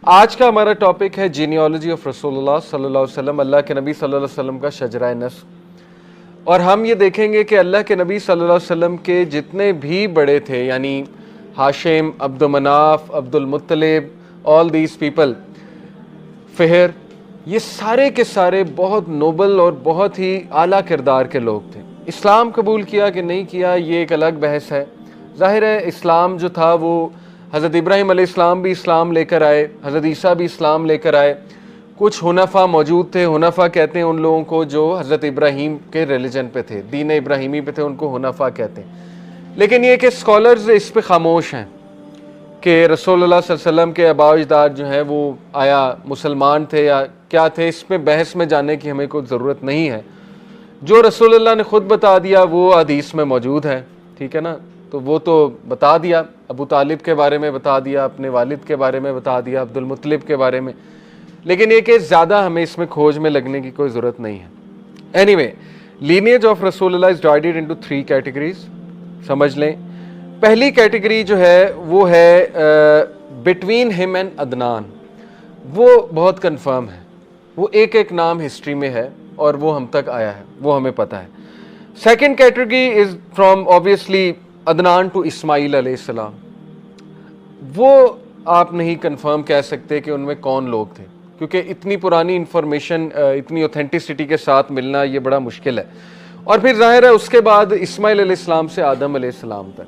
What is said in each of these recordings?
आज का हमारा टॉपिक है जीनियोलॉजी ऑफ रसूलुल्लाह सल्लल्लाहु अलैहि वसल्लम, अल्लाह के नबी सल्लल्लाहु अलैहि वसल्लम का शजरा नस्ब। और हम ये देखेंगे कि अल्लाह के नबी सल्लल्लाहु अलैहि वसल्लम के जितने भी बड़े थे, यानी Hashim, Abdul Manaf, Abdul Muttalib, all these people, Fihr, ये सारे के सारे बहुत नोबल और बहुत ही आला किरदार के लोग थे। इस्लाम कबूल किया कि नहीं किया ये एक अलग बहस है। ज़ाहिर है इस्लाम जो था वो हज़रत इब्राहीम अलैहिस्सलाम भी इस्लाम लेकर आए, हज़रत ईसा भी इस्लाम लेकर आए। कुछ हुनफ़ा मौजूद थे, हुनफ़ा कहते हैं उन लोगों को जो हज़रत इब्राहीम के रिलीजन पे थे, दीन इब्राहीमी पे थे, उनको हुनफ़ा कहते हैं। लेकिन ये कि स्कॉलर्स इस पे खामोश हैं कि रसूलुल्लाह सल्लल्लाहु अलैहि वसल्लम के आबा अजदाद जो हैं वो आया मुसलमान थे या क्या थे, इसमें बहस में जाने की हमें कोई ज़रूरत नहीं है। जो रसूलुल्लाह ने ख़ुद बता दिया वो हदीस में मौजूद है, ठीक है ना। तो वो तो बता दिया, अबू तालिब के बारे में बता दिया, अपने वालिद के बारे में बता दिया, अब्दुल मुत्तलिब के बारे में। लेकिन ये कि ज़्यादा हमें इसमें खोज में लगने की कोई ज़रूरत नहीं है। एनीवे, लीनिएज ऑफ रसूलुल्लाह इज़ डिवाइडेड इनटू 3 कैटेगरीज, समझ लें। पहली कैटेगरी जो है वो है बिटवीन हिम एंड अदनान। वो बहुत कन्फर्म है, वो एक एक नाम हिस्ट्री में है और वो हम तक आया है, वो हमें पता है। Second category is from obviously Adnan to Ismail अलैहिस्सलाम। वो आप नहीं कंफर्म कह सकते कि उनमें कौन लोग थे, क्योंकि इतनी पुरानी इंफॉर्मेशन इतनी ऑथेंटिसिटी के साथ मिलना ये बड़ा मुश्किल है। और फिर जाहिर है उसके बाद इस्माइल अलैहिस्सलाम से आदम अलैहिस्सलाम तक।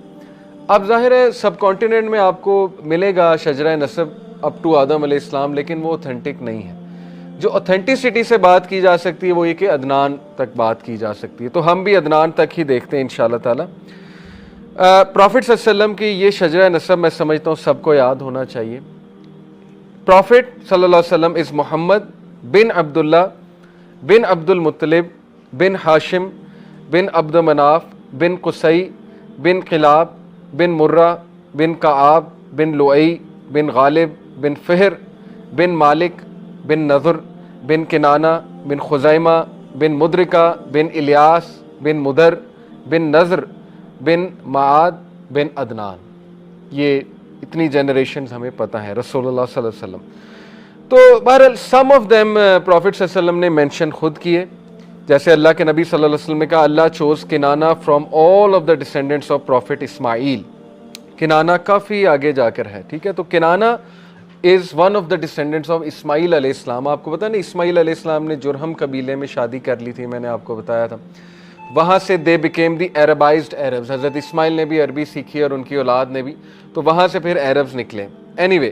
अब जाहिर है सब कॉन्टिनेंट में आपको मिलेगा शजरा नसब अप टू आदम अलैहिस्सलाम, लेकिन वो ऑथेंटिक नहीं है। जो ऑथेंटिसिटी से बात की जा सकती है वो ये कि अदनान तक बात की जा सकती है। तो हम भी अदनान तक ही देखते हैं इंशाअल्लाह ताला। प्रॉफिट सल्लल्लाहु अलैहि वसल्लम की ये शजरा नसब मैं समझता हूँ सबको याद होना चाहिए। प्रॉफिट सल्लल्लाहु अलैहि वसल्लम is Muhammad bin Abdullah bin Abdul Muttalib bin Hashim bin Abd Manaf bin Qusai bin Kilab bin Murrah bin Ka'b bin Luay bin Ghalib bin Fihr bin Malik bin नज़र बिन किनाना बिन खुज़ैमा बिन मुद्रिका बिन इलियास बिन मुदर बिन नज़र बिन माद बिन अदनान। ये इतनी जनरेशन्स हमें पता है रसूलुल्लाह सल्लल्लाहु अलैहि वसल्लम। तो बहरहाल सम ऑफ देम प्रॉफिट सल्लल्लाहु अलैहि वसल्लम ने मेंशन खुद किए, जैसे अल्लाह के नबी सल्लल्लाहु अलैहि वसल्लम ने कहा Allah chose Kinana from all of the descendants of prophet Ismail. Kinana काफ़ी आगे जाकर है, ठीक है। तो Kinana is one of the descendants of Ismail अलैहिस्सलाम। आपको पता नहीं इस्माइल अलैहिस्सलाम ने जुरहम कबीले में शादी कर ली थी, मैंने आपको बताया था। वहाँ से दे बिकेम दी अरबाइज्ड अरब्स। हज़रत इस्माइल ने भी अरबी सीखी और उनकी औलाद ने भी, तो वहाँ से फिर अरब्स निकले। एनीवे,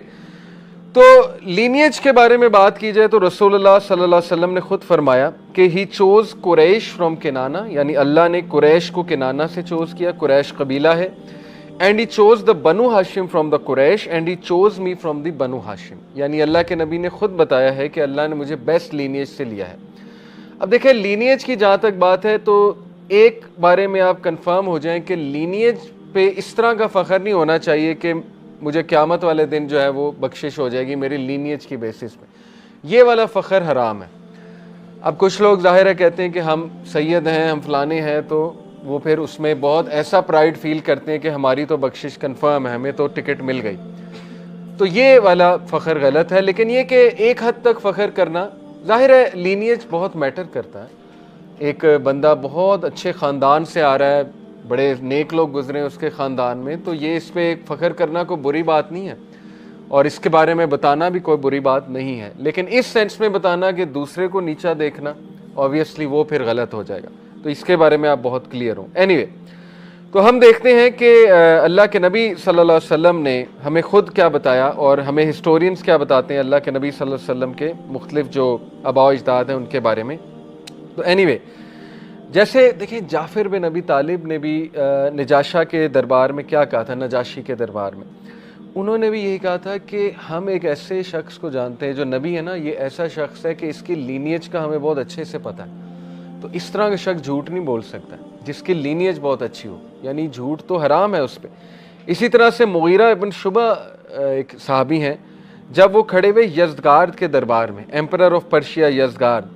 तो लीनियज के बारे में बात की जाए तो रसूलुल्लाह सल्लल्लाहु अलैहि वसल्लम ने खुद फरमाया कि ही चोज़ कुरैश फ्रॉम किनाना, यानी अल्लाह ने कुरैश को किनाना से चोज़ किया, कुरैश कबीला है। And he chose the Banu Hashim from the Quraysh and he chose me from the Banu Hashim. यानी अल्लाह के नबी ने खुद बताया है कि अल्लाह ने मुझे बेस्ट लीनियज से लिया है। अब देखें लीनियज की जहाँ तक बात है तो एक बारे में आप कंफर्म हो जाएं कि लीनियज पे इस तरह का फ़ख्र नहीं होना चाहिए कि मुझे क़यामत वाले दिन जो है वो बख्शिश हो जाएगी मेरी लीनियज की बेसिस पे। ये वाला फ़ख्र हराम है। अब कुछ लोग ज़ाहिर है कहते हैं कि हम सैयद हैं, हम फ़लाने हैं, तो वो फिर उसमें बहुत ऐसा प्राइड फील करते हैं कि हमारी तो बख्शिश कन्फर्म है, हमें तो टिकट मिल गई। तो ये वाला फ़ख्र गलत है। लेकिन ये कि एक हद तक फ़ख्र करना, ज़ाहिर है लीनियज बहुत मैटर करता है। एक बंदा बहुत अच्छे ख़ानदान से आ रहा है, बड़े नेक लोग गुजरे उसके ख़ानदान में, तो ये इस पे फ़ख्र करना कोई बुरी बात नहीं है और इसके बारे में बताना भी कोई बुरी बात नहीं है। लेकिन इस सेंस में बताना कि दूसरे को नीचा देखना, ऑब्वियसली वो फिर गलत हो जाएगा। तो इसके बारे में आप बहुत क्लियर हो। एनीवे, तो हम देखते हैं कि अल्लाह के नबी सल्लल्लाहु अलैहि वसल्लम ने हमें ख़ुद क्या बताया और हमें हिस्टोरियंस क्या बताते हैं अल्लाह के नबी सल्लल्लाहु अलैहि वसल्लम के मुख्तलिफ जो आबा अजदाद हैं उनके बारे में। तो एनीवे, जैसे देखें जाफ़िर बिन अबी तालिब ने भी नजाशा के दरबार में क्या कहा था, नजाशी के दरबार में उन्होंने भी यही कहा था कि हम एक ऐसे शख्स को जानते हैं जो नबी है ना, ये ऐसा शख्स है कि इसकी लीनियज का हमें बहुत अच्छे से पता है। तो इस तरह का शख्स झूठ नहीं बोल सकता जिसकी लीनियज बहुत अच्छी हो, यानी झूठ तो हराम है उस पर। इसी तरह से मुगीरा इब्न शुबा एक सहाबी हैं, जब वो खड़े हुए यज़दार्द के दरबार में, एम्परर ऑफ पर्शिया यज़दार्द,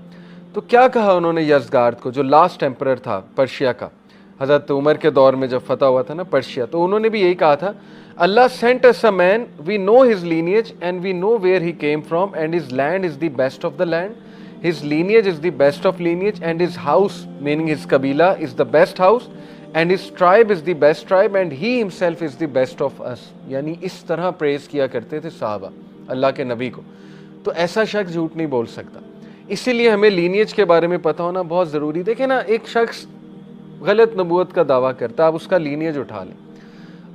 तो क्या कहा उन्होंने यज़दार्द को, जो लास्ट एम्परर था पर्शिया का, हज़रत उमर के दौर में जब फतह हुआ था ना पर्शिया, तो उन्होंने भी यही कहा था Allah sent us a man, we know his lineage and we know where he came from, and his land is the best of the land. His lineage is the best of lineage, and his house, meaning his kabila, is the best house, and his tribe is the best tribe, and he himself is the best of us. यानी इस तरह praise किया करते थे साहबा अल्लाह के नबी को। तो ऐसा शख्स झूठ नहीं बोल सकता। इसीलिए हमें लीनियज के बारे में पता होना बहुत ज़रूरी। देखें ना, एक शख्स गलत नबूवत का दावा करता है, आप उसका लीनियज उठा लें,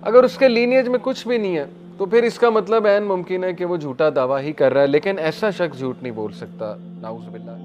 अगर उसके लीनियज में कुछ भी नहीं है तो फिर इसका मतलब ऐन मुमकिन है कि वो झूठा दावा ही कर रहा है, लेकिन ऐसा शख्स झूठ नहीं बोल सकता। नाउज़ुबिल्लाह।